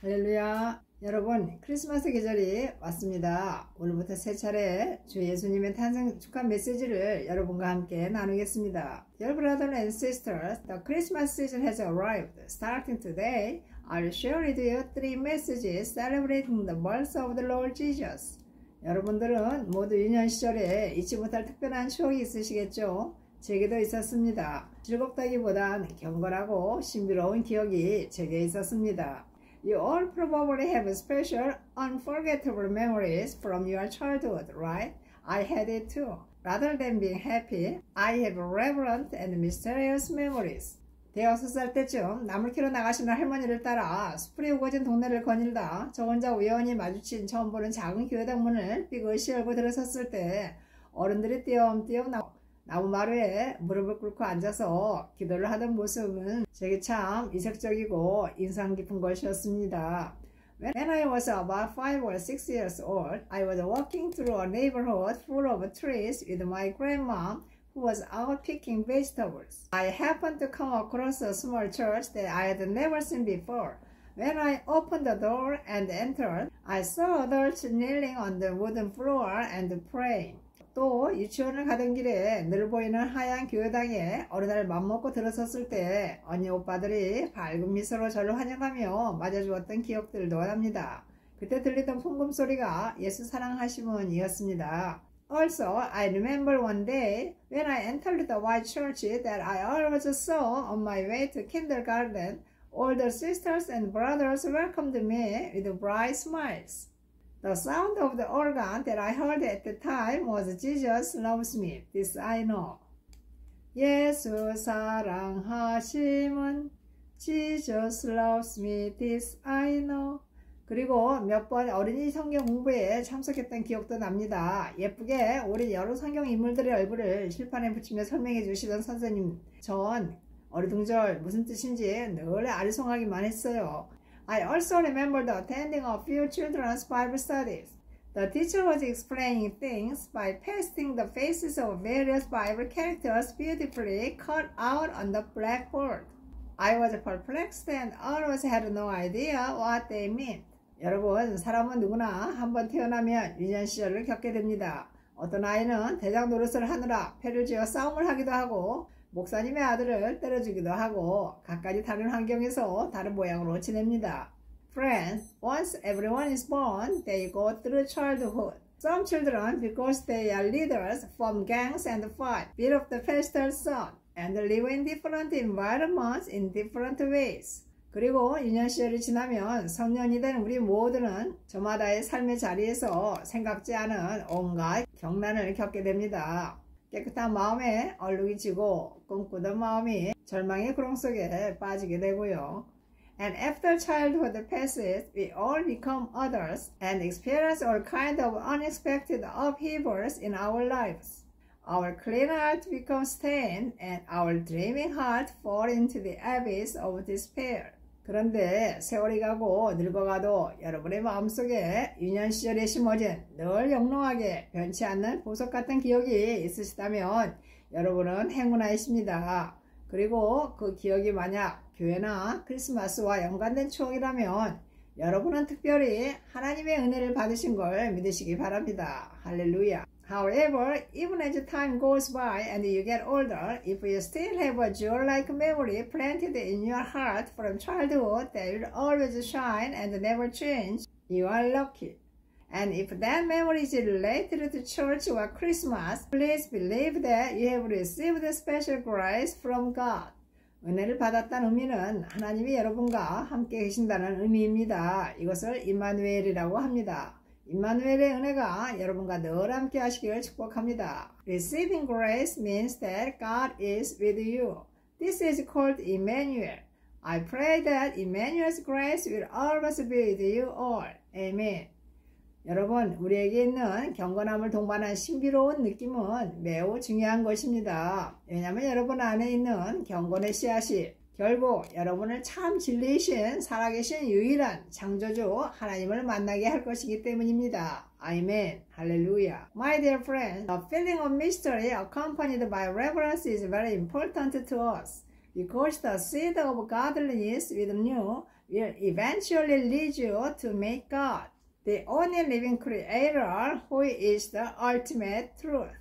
할렐루야. 여러분, 크리스마스 계절이 왔습니다. 오늘부터 세 차례 주 예수님의 탄생 축하 메시지를 여러분과 함께 나누겠습니다. Dear brothers and sisters, the Christmas season has arrived. Starting today, I'll share with you three messages celebrating the birth of the Lord Jesus. 여러분들은 모두 유년 시절에 잊지 못할 특별한 추억이 있으시겠죠? 제게도 있었습니다. 즐겁다기보단 경건하고 신비로운 기억이 제게 있었습니다. You all probably have special, unforgettable memories from your childhood, right? I had it too. Rather than being happy, I have reverent and mysterious memories. 대여섯 살 때쯤 나물 캐러 나가시는 할머니를 따라 숯불이 우거진 동네를 거닐다 저 혼자 우연히 마주친 처음 보는 작은 교회당 문을 삐끗이 열고 들어섰을 때 어른들이 띄엄띄엄 나무마루에 무릎을 꿇고 앉아서 기도를 하던 모습은 제게 참 이색적이고 인상 깊은 것이었습니다. When I was about 5 or 6 years old, I was walking through a neighborhood full of trees with my grandmom who was out picking vegetables. I happened to come across a small church that I had never seen before. When I opened the door and entered, I saw adults kneeling on the wooden floor and praying. 또 유치원을 가던 길에 늘 보이는 하얀 교회당에 어느 날 맘먹고 들어섰을 때 언니 오빠들이 밝은 미소로 저를 환영하며 맞아주었던 기억들도 납니다. 그때 들리던 풍금 소리가 예수 사랑하심은이었습니다. Also, I remember one day when I entered the white church that I always saw on my way to kindergarten, older sisters and brothers welcomed me with bright smiles. The sound of the organ that I heard at the time was Jesus loves me, this I know. 예수 사랑하심은 Jesus loves me, this I know. 그리고 몇 번 어린이 성경 공부에 참석했던 기억도 납니다. 예쁘게 우리 여러 성경 인물들의 얼굴을 칠판에 붙이며 설명해 주시던 선생님, 전 어리둥절 무슨 뜻인지 늘 아리송하기만 했어요. I also remembered attending a few children's Bible studies. The teacher was explaining things by pasting the faces of various Bible characters beautifully cut out on the blackboard. I was perplexed and always had no idea what they meant. 여러분, 사람은 누구나 한번 태어나면 유년 시절을 겪게 됩니다. 어떤 아이는 대장 노릇을 하느라 패를 쥐어 싸움을 하기도 하고 목사님의 아들을 때려주기도 하고 각가지 다른 환경에서 다른 모양으로 지냅니다. Friends, once everyone is born, they go through childhood. Some children, because they are leaders, form gangs and fight, beat up the pastor's son, and live in different environments in different ways. 그리고 유년 시절이 지나면 성년이 된 우리 모두는 저마다의 삶의 자리에서 생각지 않은 온갖 경난을 겪게 됩니다. 깨끗한 마음에 얼룩이 지고 꿈꾸던 마음이 절망의 구렁 속에 빠지게 되고요. And after childhood passes, we all become adults and experience all kinds of unexpected upheavals in our lives. Our clean heart becomes stained and our dreaming heart falls into the abyss of despair. 그런데 세월이 가고 늙어가도 여러분의 마음속에 유년 시절에 심어진 늘 영롱하게 변치 않는 보석 같은 기억이 있으시다면 여러분은 행운아이십니다. 그리고 그 기억이 만약 교회나 크리스마스와 연관된 추억이라면 여러분은 특별히 하나님의 은혜를 받으신 걸 믿으시기 바랍니다. 할렐루야. However, even as time goes by and you get older, if you still have a jewel-like memory planted in your heart from childhood that will always shine and never change, you are lucky. And if that memory is related to church or Christmas, please believe that you have received special grace from God. 은혜를 받았다는 의미는 하나님이 여러분과 함께 계신다는 의미입니다. 이것을 임마누엘이라고 합니다. 임마누엘의 은혜가 여러분과 늘 함께 하시길 축복합니다. Receiving grace means that God is with you. This is called Emmanuel. I pray that Emmanuel's grace will always be with you all. Amen. 여러분, 우리에게 있는 경건함을 동반한 신비로운 느낌은 매우 중요한 것입니다. 왜냐하면 여러분 안에 있는 경건의 씨앗이 결국 여러분을 참 진리이신 살아계신 유일한 창조주 하나님을 만나게 할 것이기 때문입니다. 아멘. 할렐루야. My dear friends, the feeling of mystery accompanied by reverence is very important to us. Because the seed of godliness with new will eventually lead you to meet God, the only living creator who is the ultimate truth.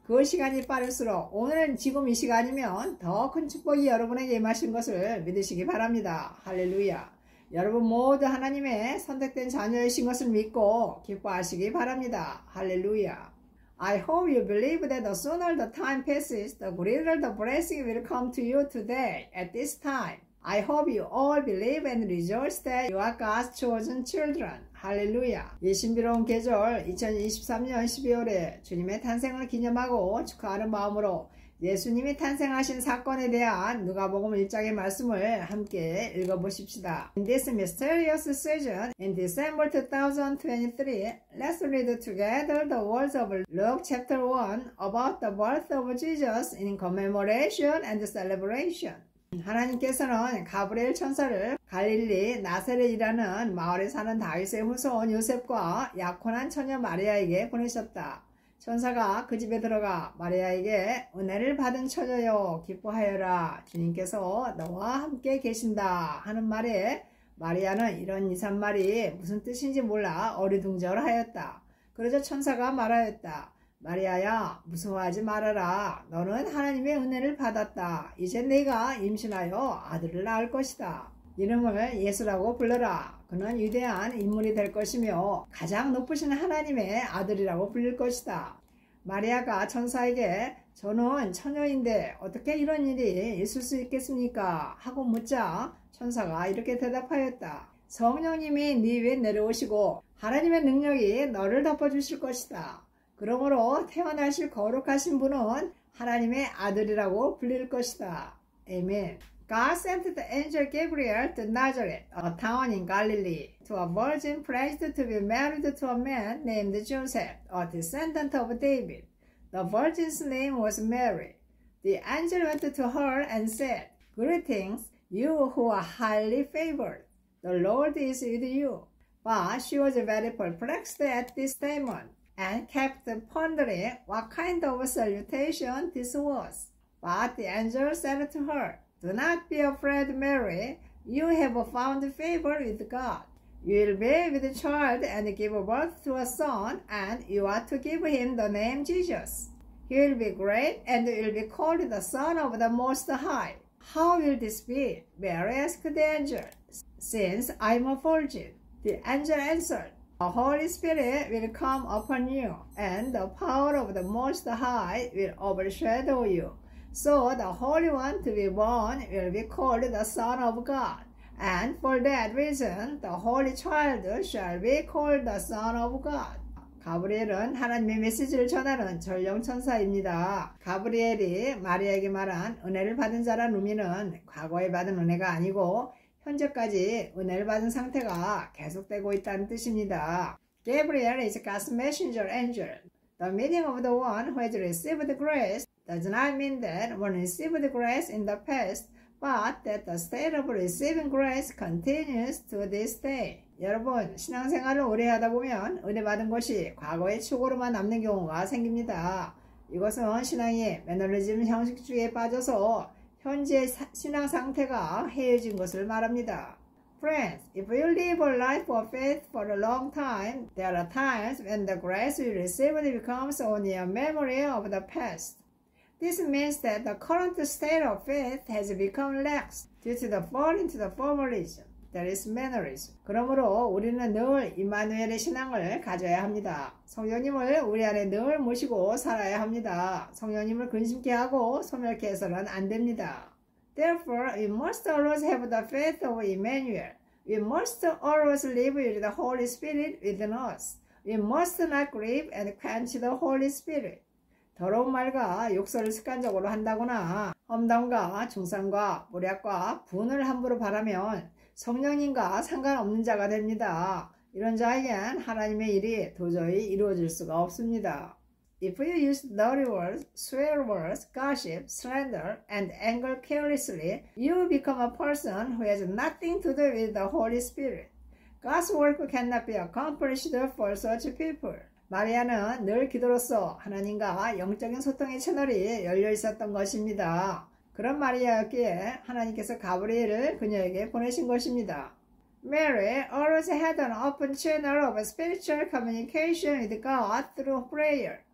그 시간이 빠를수록 오늘은 지금 이 시간이면 더 큰 축복이 여러분에게 임하신 것을 믿으시기 바랍니다. 할렐루야. 여러분 모두 하나님의 선택된 자녀이신 것을 믿고 기뻐하시기 바랍니다. 할렐루야. I hope you believe that the sooner the time passes, the greater the blessing will come to you today at this time. I hope you all believe and rejoice that you are God's chosen children. 할렐루야. 이 신비로운 계절 2023년 12월에 주님의 탄생을 기념하고 축하하는 마음으로 예수님이 탄생하신 사건에 대한 누가복음 1장의 말씀을 함께 읽어보십시다. In this mysterious season, in December 2023, let's read together the words of Luke chapter 1 about the birth of Jesus in commemoration and celebration. 하나님께서는 가브리엘 천사를 갈릴리 나사렛이라는 마을에 사는 다윗의 후손 요셉과 약혼한 처녀 마리아에게 보내셨다. 천사가 그 집에 들어가 마리아에게 은혜를 받은 처녀여 기뻐하여라 주님께서 너와 함께 계신다 하는 말에 마리아는 이런 2, 3말이 무슨 뜻인지 몰라 어리둥절하였다. 그러자 천사가 말하였다. 마리아야 무서워하지 말아라. 너는 하나님의 은혜를 받았다. 이제 내가 임신하여 아들을 낳을 것이다. 이름을 예수라고 불러라. 그는 위대한 인물이 될 것이며 가장 높으신 하나님의 아들이라고 불릴 것이다. 마리아가 천사에게 저는 처녀인데 어떻게 이런 일이 있을 수 있겠습니까? 하고 묻자 천사가 이렇게 대답하였다. 성령님이 네 위에 내려오시고 하나님의 능력이 너를 덮어주실 것이다. 그러므로 태어나실 거룩하신 분은 하나님의 아들이라고 불릴 것이다. 아멘. God sent the angel Gabriel to Nazareth, a town in Galilee, to a virgin pledged to be married to a man named Joseph, a descendant of David. The virgin's name was Mary. The angel went to her and said, Greetings, you who are highly favored. The Lord is with you. But she was very perplexed at this statement and kept pondering what kind of salutation this was. But the angel said to her, Do not be afraid, Mary. You have found favor with God. You will be with child and give birth to a son, and you are to give him the name Jesus. He will be great and will be called the Son of the Most High. How will this be? Mary asked the angel. Since I am a virgin. The angel answered, The Holy Spirit will come upon you, and the power of the Most High will overshadow you. So the Holy One to be born will be called the Son of God. And for that reason, the Holy Child shall be called the Son of God. 가브리엘은 하나님의 메시지를 전하는 전령 천사입니다. 가브리엘이 마리아에게 말한 은혜를 받은 자란 의미는 과거에 받은 은혜가 아니고 현재까지 은혜를 받은 상태가 계속되고 있다는 뜻입니다. Gabriel is God's messenger angel. The meaning of the one who has received grace does not mean that one received grace in the past, but that the state of receiving grace continues to this day. 여러분, 신앙생활을 오래 하다 보면 은혜 받은 것이 과거의 추억으로만 남는 경우가 생깁니다. 이것은 신앙이 매너리즘 형식주의에 빠져서 현재 신앙 상태가 해해진 것을 말합니다. Friends, if you live a life of faith for a long time, there are times when the grace you received becomes only a memory of the past. This means that the current state of faith has become lax due to the fall into the formalism, that is mannerism. 그러므로 우리는 늘 임마누엘의 신앙을 가져야 합니다. 성령님을 우리 안에 늘 모시고 살아야 합니다. 성령님을 근심케 하고 소멸케 해서는 안 됩니다. Therefore, we must always have the faith of Emmanuel. We must always live with the Holy Spirit within us. We must not grieve and quench the Holy Spirit. 더러운 말과 욕설을 습관적으로 한다거나 험담과 중상과 모략과 분을 함부로 바라면 성령님과 상관없는 자가 됩니다. 이런 자에겐 하나님의 일이 도저히 이루어질 수가 없습니다. If you use dirty words, swear words, gossip, slander, and anger carelessly, you become a person who has nothing to do with the Holy Spirit. God's work cannot be accomplished for such people. 마리아는 늘 기도로서 하나님과 영적인 소통의 채널이 열려 있었던 것입니다. 그런 마리아였기에 하나님께서 가브리엘을 그녀에게 보내신 것입니다. Mary always had an open channel of spiritual communication with God through prayer.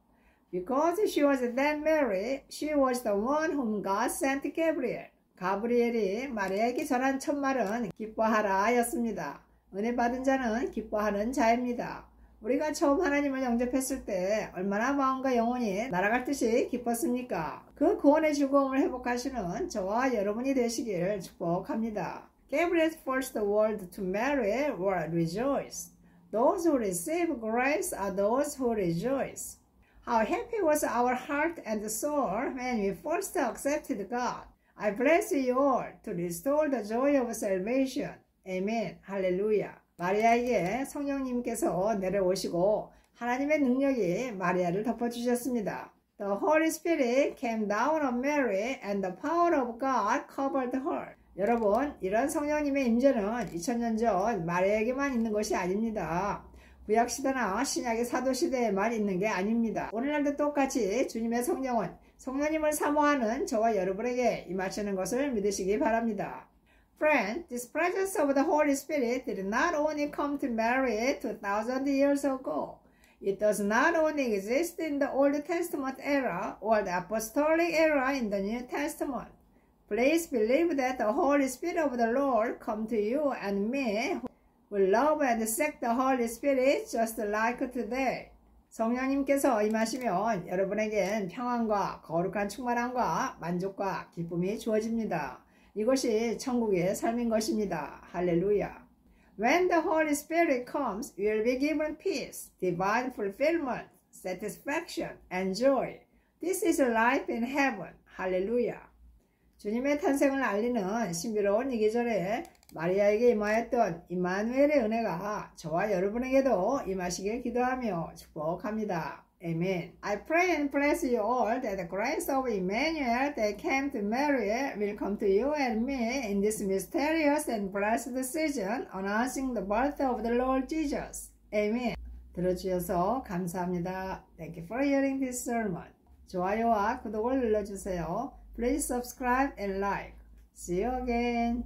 Because she was then Mary, she was the one whom God sent Gabriel. 가브리엘이 마리아에게 전한 첫말은 기뻐하라 였습니다. 은혜 받은 자는 기뻐하는 자입니다. 우리가 처음 하나님을 영접했을 때 얼마나 마음과 영혼이 날아갈 듯이 기뻤습니까? 그 구원의 즐거움을 회복하시는 저와 여러분이 되시길 축복합니다. Gabriel's first word to Mary were rejoice. Those who receive grace are those who rejoice. How happy was our heart and soul when we first accepted God. I bless you all to restore the joy of salvation. Amen. 할렐루야. 마리아에게 성령님께서 내려오시고 하나님의 능력이 마리아를 덮어주셨습니다. The Holy Spirit came down on Mary and the power of God covered her. 여러분, 이런 성령님의 임재는 2000년 전 마리아에게만 있는 것이 아닙니다. 구약시대나 신약의 사도시대에만 있는 게 아닙니다. 오늘날도 똑같이 주님의 성령은 성령님을 사모하는 저와 여러분에게 임하시는 것을 믿으시기 바랍니다. Friend, this presence of the Holy Spirit did not only come to Mary 2,000 years ago. It does not only exist in the Old Testament era or the Apostolic era in the New Testament. Please believe that the Holy Spirit of the Lord come to you and me who love and seek the Holy Spirit just like today. 성령님께서 임하시면 여러분에겐 평안과 거룩한 충만함과 만족과 기쁨이 주어집니다. 이것이 천국의 삶인 것입니다. 할렐루야. When the Holy Spirit comes, you will be given peace, divine fulfillment, satisfaction, and joy. This is life in heaven. 할렐루야. 주님의 탄생을 알리는 신비로운 이 계절에 마리아에게 임하였던 임마누엘의 은혜가 저와 여러분에게도 임하시길 기도하며 축복합니다. Amen. I pray and bless you all that the grace of Emmanuel that came to Mary will come to you and me in this mysterious and blessed season, announcing the birth of the Lord Jesus. Amen. 들어주셔서 감사합니다. Thank you for hearing this sermon. 좋아요와 구독을 눌러주세요. Please subscribe and like. See you again.